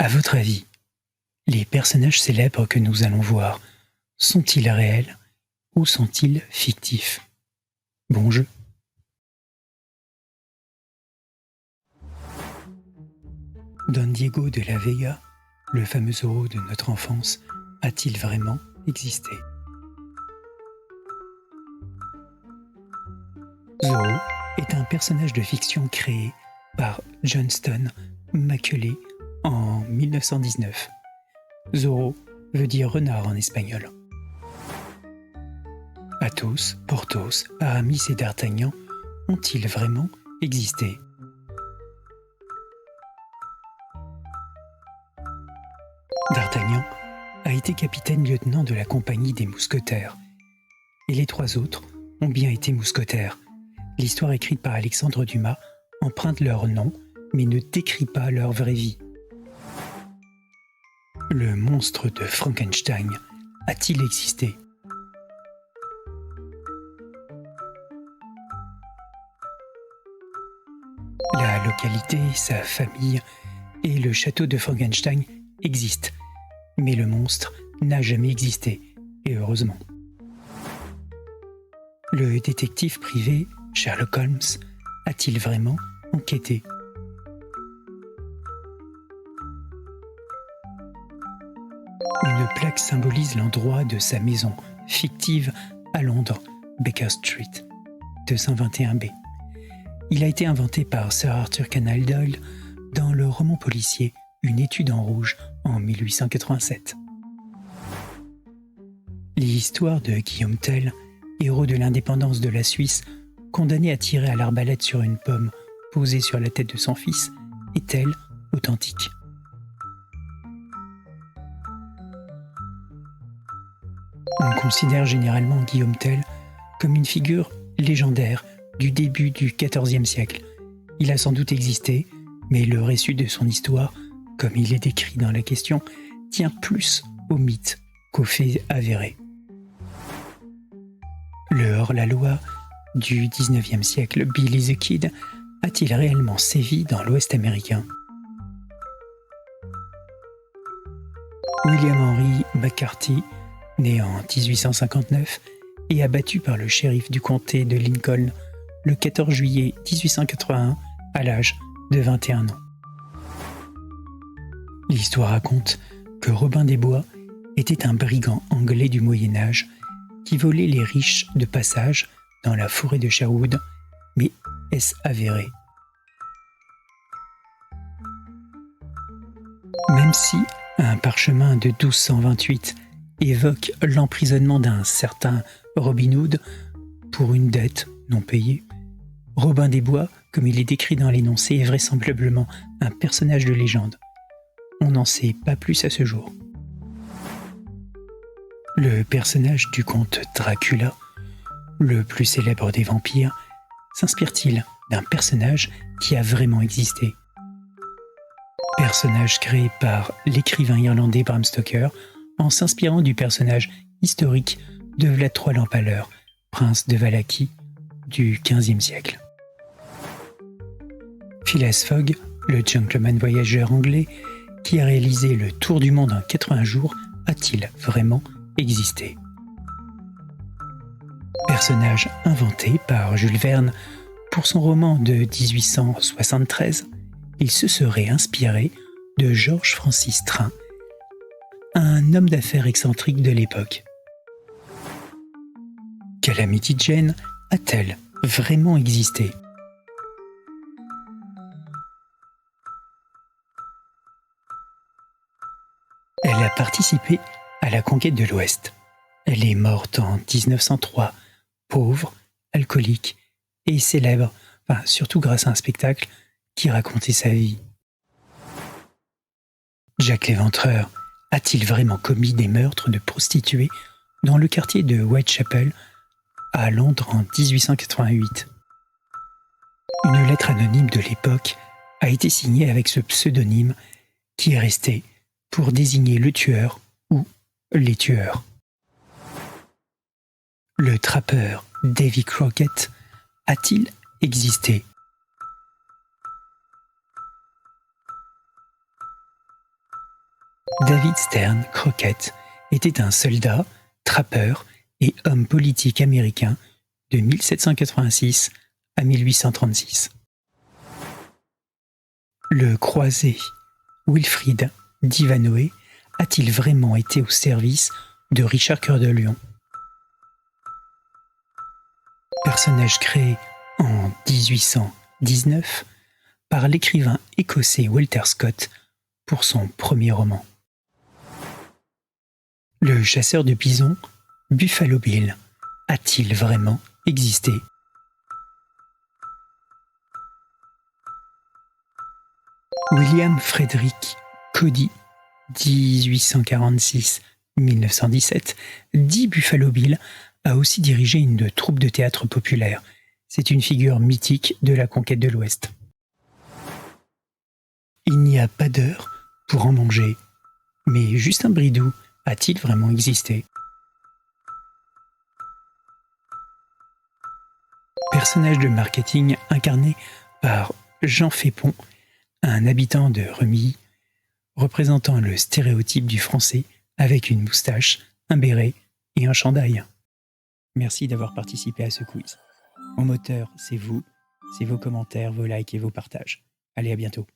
À votre avis, les personnages célèbres que nous allons voir sont-ils réels ou sont-ils fictifs? Bon jeu. Don Diego de la Vega, le fameux Zorro de notre enfance, a-t-il vraiment existé? Zorro est un personnage de fiction créé par Johnston Macaulay en 1919. Zorro veut dire renard en espagnol. Athos, Porthos, Aramis et D'Artagnan ont-ils vraiment existé? D'Artagnan a été capitaine-lieutenant de la compagnie des mousquetaires. Et les trois autres ont bien été mousquetaires. L'histoire écrite par Alexandre Dumas emprunte leur nom, mais ne décrit pas leur vraie vie. Le monstre de Frankenstein a-t-il existé? La localité, sa famille et le château de Frankenstein existent, mais le monstre n'a jamais existé, et heureusement. Le détective privé Sherlock Holmes a-t-il vraiment enquêté? Une plaque symbolise l'endroit de sa maison fictive à Londres, Baker Street, 221B. Il a été inventé par Sir Arthur Conan Doyle dans le roman policier Une étude en rouge en 1887. L'histoire de Guillaume Tell, héros de l'indépendance de la Suisse, condamné à tirer à l'arbalète sur une pomme posée sur la tête de son fils, est-elle authentique? On considère généralement Guillaume Tell comme une figure légendaire du début du XIVe siècle. Il a sans doute existé, mais le récit de son histoire, comme il est décrit dans la question, tient plus au mythe qu'aux faits avérés. Le hors-la-loi du XIXe siècle, Billy the Kid, a-t-il réellement sévi dans l'Ouest américain? William Henry McCarthy, né en 1859 et abattu par le shérif du comté de Lincoln le 14 juillet 1881 à l'âge de 21 ans. L'histoire raconte que Robin des Bois était un brigand anglais du Moyen-Âge qui volait les riches de passage dans la forêt de Sherwood, mais est-ce avéré? Même si un parchemin de 1228 évoque l'emprisonnement d'un certain Robin Hood pour une dette non payée, Robin des Bois, comme il est décrit dans l'énoncé, est vraisemblablement un personnage de légende. On n'en sait pas plus à ce jour. Le personnage du comte Dracula, le plus célèbre des vampires, s'inspire-t-il d'un personnage qui a vraiment existé? Personnage créé par l'écrivain irlandais Bram Stoker en s'inspirant du personnage historique de Vlad III l'Empaleur, prince de Valachie du XVe siècle. Phileas Fogg, le gentleman voyageur anglais qui a réalisé le tour du monde en 80 jours, a-t-il vraiment existé? Personnage inventé par Jules Verne pour son roman de 1873, il se serait inspiré de Georges Francis Train, un homme d'affaires excentrique de l'époque. Calamity Jane a-t-elle vraiment existé? Elle a participé à la conquête de l'Ouest. Elle est morte en 1903, pauvre, alcoolique et célèbre, surtout grâce à un spectacle qui racontait sa vie. Jack l'Éventreur a-t-il vraiment commis des meurtres de prostituées dans le quartier de Whitechapel à Londres en 1888? Une lettre anonyme de l'époque a été signée avec ce pseudonyme qui est resté pour désigner le tueur ou les tueurs. Le trappeur Davy Crockett a-t-il existé? David Stern Crockett était un soldat, trappeur et homme politique américain de 1786 à 1836. Le croisé Wilfrid d'Ivanhoe a-t-il vraiment été au service de Richard Cœur de Lion? Personnage créé en 1819 par l'écrivain écossais Walter Scott pour son premier roman. Le chasseur de bisons, Buffalo Bill, a-t-il vraiment existé? William Frederick Cody, 1846-1917, dit Buffalo Bill, a aussi dirigé une troupe de théâtre populaire. C'est une figure mythique de la conquête de l'Ouest. Il n'y a pas d'heure pour en manger. Mais Justin Bridoux a-t-il vraiment existé? Personnage de marketing incarné par Jean Phépon, un habitant de Remilly, représentant le stéréotype du français avec une moustache, un béret et un chandail. Merci d'avoir participé à ce quiz. Mon moteur, c'est vous, c'est vos commentaires, vos likes et vos partages. Allez, à bientôt.